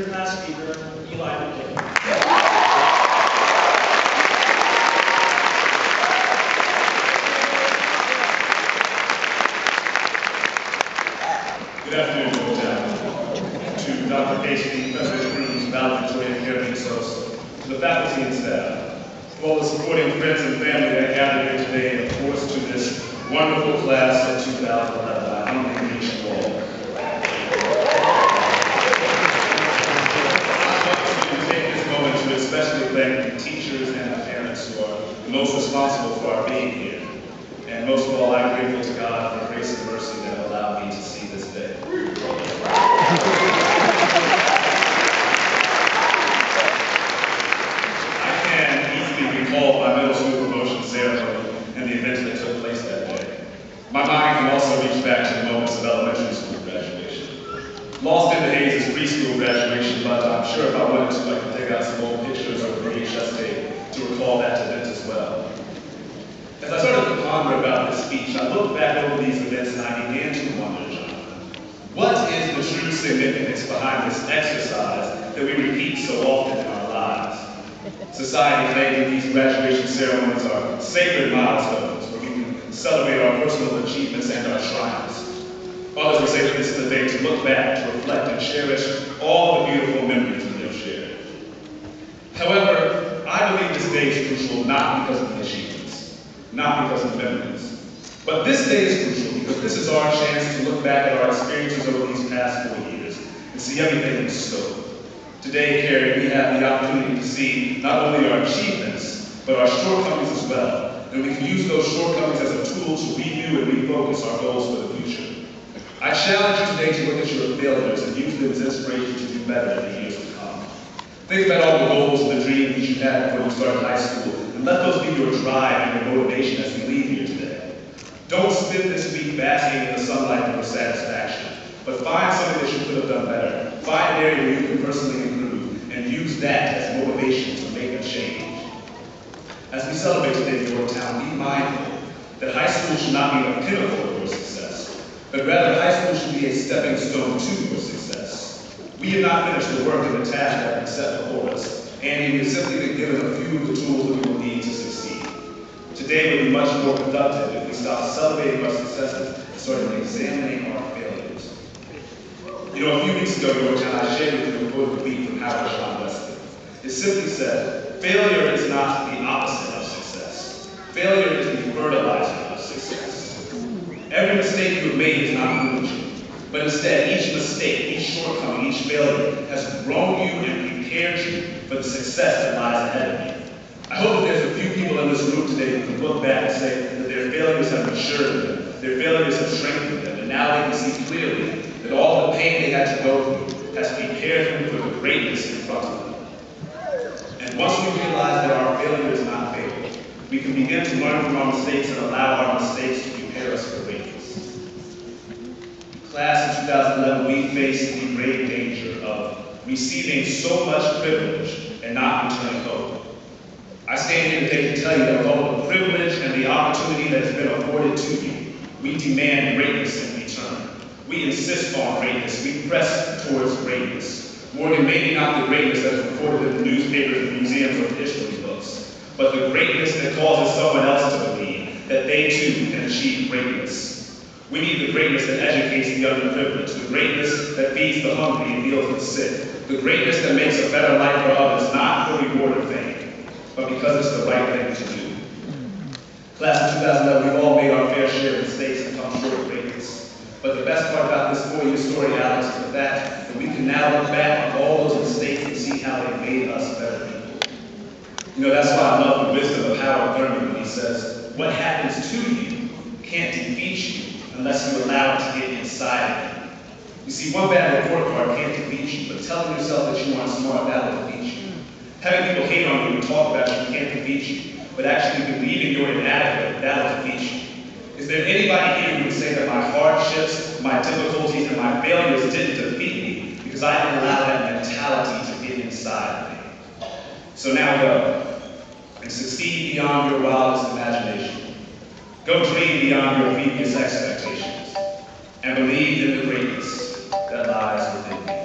your class speaker, Eli McDavid's. Good afternoon, Yorktown. To Dr. Casey, President Cruz, valedictorian Academy Associates, to the faculty and staff, to all the supporting friends and family that gathered here today, and of course to this wonderful class of 2011. I humbly greet you all. I want to take this moment to especially thank the teachers and the parents who are the most responsible for our being here. And most of all, I'm grateful to God for the grace and mercy that allowed me to see this day. I can easily recall my middle school promotion ceremony and the events that took place that day. My mind can also reach back to the moments of elementary school graduation. Lost in the haze is preschool graduation, but I'm sure if I wanted to, I could take out some old pictures or VHS tape to recall that event as well. As I started to ponder about this speech, I looked back over these events and I began to wonder, Jonathan, what is the true significance behind this exercise that we repeat so often in our lives? Society claims that these graduation ceremonies are sacred milestones where we can celebrate our personal achievements and our triumphs. Others will say that this is a day to look back, to reflect, and cherish all the beautiful memories we have shared. However, I believe this day is crucial not because of the achievements, not because of memories. But this day is crucial because this is our chance to look back at our experiences over these past 4 years and see everything in scope. Today, Carrie, we have the opportunity to see not only our achievements, but our shortcomings as well. And we can use those shortcomings as a tool to review and refocus our goals for the future. I challenge you today to look at your failures and use them as inspiration to do better in the years to come. Think about all the goals and the dreams that you had before you started high school, and let those be your drive and your motivation as we leave here today. Don't spend this week basking in the sunlight for satisfaction, but find something that you could have done better. Find an area where you can personally improve, and use that as motivation to make a change. As we celebrate today in Yorktown, be mindful that high school should not be the pinnacle of your success, but rather high school should be a stepping stone to your success. We have not finished the work and the task that we set before us, and we have simply been given a few of the tools that we will need to succeed. Today would be much more productive if we stopped celebrating our successes and started examining our failures. You know, a few weeks ago, Yorktown, I shared with you a quote tweet from Howard John Wesley. It simply said, "Failure is not the opposite of success. Failure is the fertilizer of success." Every mistake you have made has not ruined you, but instead, each mistake, each shortcoming, each failure has grown you and prepared you for the success that lies ahead of you. I hope that there's a few people in this room today who can look back and say that their failures have matured them, their failures have strengthened them, and now they can see clearly that all the pain they had to go through has prepared them for the greatness in front of them. And once we realize that our failure is not fatal, we can begin to learn from our mistakes and allow our mistakes to prepare us for greatness. Class in 2011, we face the grave danger of receiving so much privilege and not returning hope. I stand here today to tell you that with all the privilege and the opportunity that has been afforded to you, we demand greatness in return. We insist on greatness. We press towards greatness. More than maybe not the greatness that is reported in the newspapers and museums or history books, but the greatness that causes someone else to believe that they too can achieve greatness. We need the greatness that educates the underprivileged, the greatness that feeds the hungry and heals the sick, the greatness that makes a better life for others, not for reward or fame, but because it's the right thing to do. Class of 2011, we've all made our fair share of mistakes and come short of greatness. But the best part about this 4-year story, Alex, is the fact that we can now look back on all those mistakes and see how they made us better people. You know, that's why I love the wisdom of Howard Thurman when he says, "What happens to you can't defeat you unless you allow it to get inside of you." You see, one bad report card can't defeat you, but telling yourself that you aren't smart, that will defeat you. Having people hate on you and talk about you can't defeat you, but actually believing you're inadequate, that will defeat you. Is there anybody here who would say that my hardships, my difficulties, and my failures didn't defeat me because I didn't allow that mentality to get inside of me? So now go and succeed beyond your wildest imagination. Go dream beyond your previous expectations and believe in the greatness that lies within you.